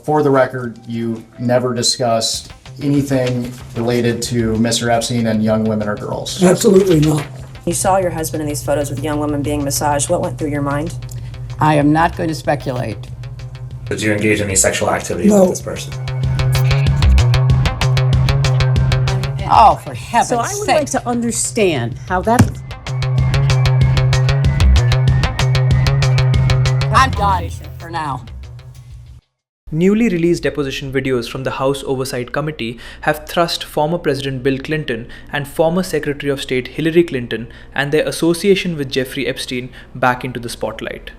for the record, you never discussed anything related to Mr. Epstein and young women or girls? Absolutely not. You saw your husband in these photos with young women being massaged. What went through your mind? I am not going to speculate. Did you engage in any sexual activity No. with this person? Oh, for heaven's So I would like to understand how that. I'm done for now. Newly released deposition videos from the House Oversight Committee have thrust former President Bill Clinton and former Secretary of State Hillary Clinton and their association with Jeffrey Epstein back into the spotlight.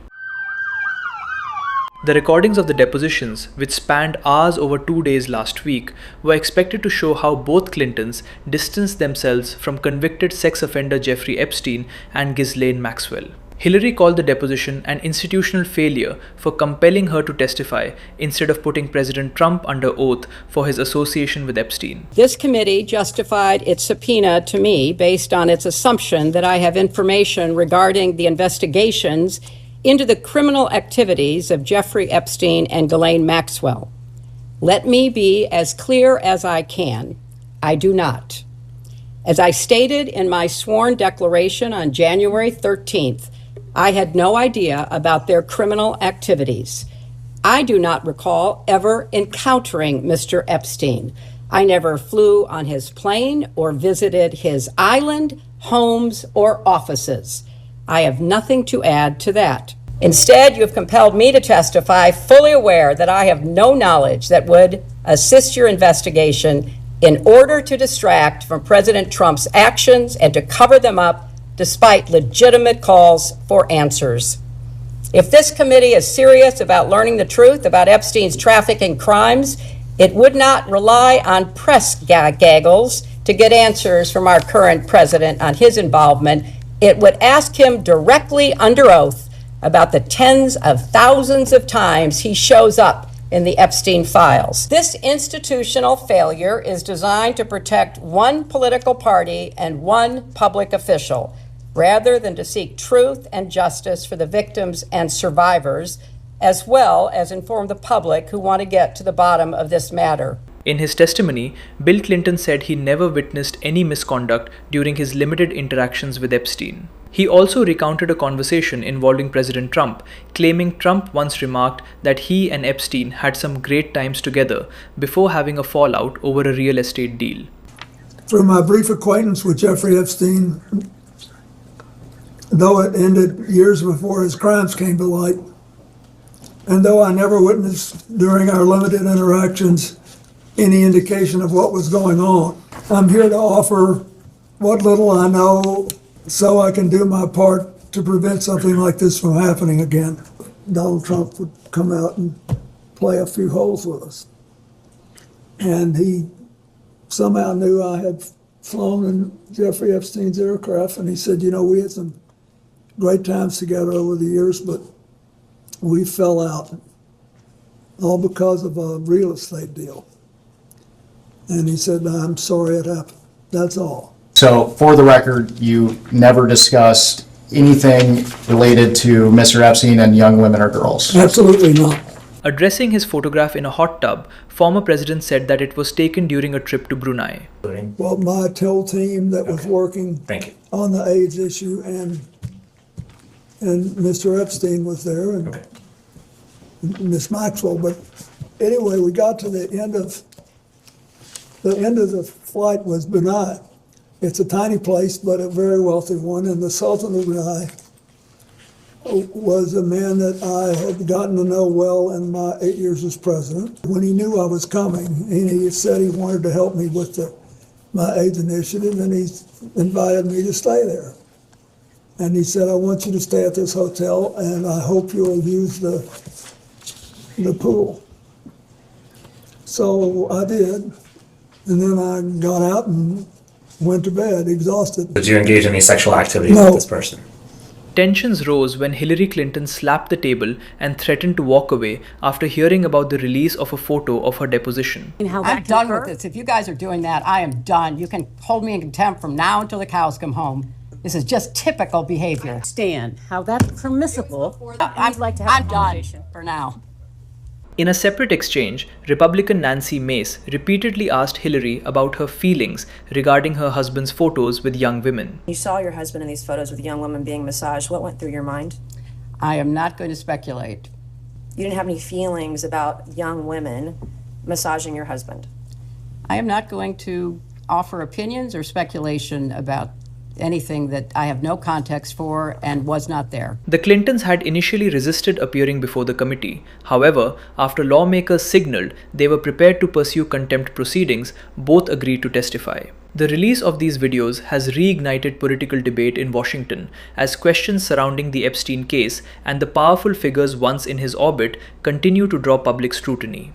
The recordings of the depositions, which spanned hours over 2 days last week, were expected to show how both Clintons distanced themselves from convicted sex offender Jeffrey Epstein and Ghislaine Maxwell. Hillary called the deposition an institutional failure for compelling her to testify instead of putting President Trump under oath for his association with Epstein. This committee justified its subpoena to me based on its assumption that I have information regarding the investigations into the criminal activities of Jeffrey Epstein and Ghislaine Maxwell. Let me be as clear as I can. I do not. As I stated in my sworn declaration on January 13th, I had no idea about their criminal activities. I do not recall ever encountering Mr. Epstein. I never flew on his plane or visited his island, homes, or offices. I have nothing to add to that. Instead, you have compelled me to testify, fully aware that I have no knowledge that would assist your investigation in order to distract from President Trump's actions and to cover them up despite legitimate calls for answers. If this committee is serious about learning the truth about Epstein's trafficking crimes, it would not rely on press gaggles to get answers from our current president on his involvement. It would ask him directly under oath about the tens of thousands of times he shows up in the Epstein files. This institutional failure is designed to protect one political party and one public official, rather than to seek truth and justice for the victims and survivors, as well as inform the public who want to get to the bottom of this matter. In his testimony, Bill Clinton said he never witnessed any misconduct during his limited interactions with Epstein. He also recounted a conversation involving President Trump, claiming Trump once remarked that he and Epstein had some great times together before having a fallout over a real estate deal. From my brief acquaintance with Jeffrey Epstein, though it ended years before his crimes came to light, and though I never witnessed during our limited interactions any indication of what was going on, I'm here to offer what little I know so I can do my part to prevent something like this from happening again. Donald Trump would come out and play a few holes with us. And he somehow knew I had flown in Jeffrey Epstein's aircraft, and he said, you know, we had some great times together over the years, but we fell out, all because of a real estate deal. And he said, I'm sorry it happened. That's all. So for the record, you never discussed anything related to Mr. Epstein and young women or girls? Absolutely not. Addressing his photograph in a hot tub, former president said that it was taken during a trip to Brunei. Well, my TIL team that was working Thank you. on the AIDS issue, and Mr. Epstein was there, and Miss Maxwell. But anyway, we got to the end of the flight was Brunei. It's a tiny place, but a very wealthy one, and the Sultan of Brunei was a man that I had gotten to know well in my 8 years as president. When he knew I was coming, he said he wanted to help me with my AIDS initiative, and he invited me to stay there. And he said, I want you to stay at this hotel, and I hope you'll use the pool. So I did, and then I got out and went to bed, exhausted. Did you engage in any sexual activity No. with this person? Tensions rose when Hillary Clinton slapped the table and threatened to walk away after hearing about the release of a photo of her deposition. I'm done with this. If you guys are doing that, I am done. You can hold me in contempt from now until the cows come home. This is just typical behavior. Understand how that's permissible. I'm like to have a done conversation. for now. In a separate exchange, Republican Nancy Mace repeatedly asked Hillary about her feelings regarding her husband's photos with young women. You saw your husband in these photos with young women being massaged. What went through your mind? I am not going to speculate. You didn't have any feelings about young women massaging your husband. I am not going to offer opinions or speculation about anything that I have no context for and was not there. The Clintons had initially resisted appearing before the committee. However, after lawmakers signaled they were prepared to pursue contempt proceedings, both agreed to testify. The release of these videos has reignited political debate in Washington as questions surrounding the Epstein case and the powerful figures once in his orbit continue to draw public scrutiny.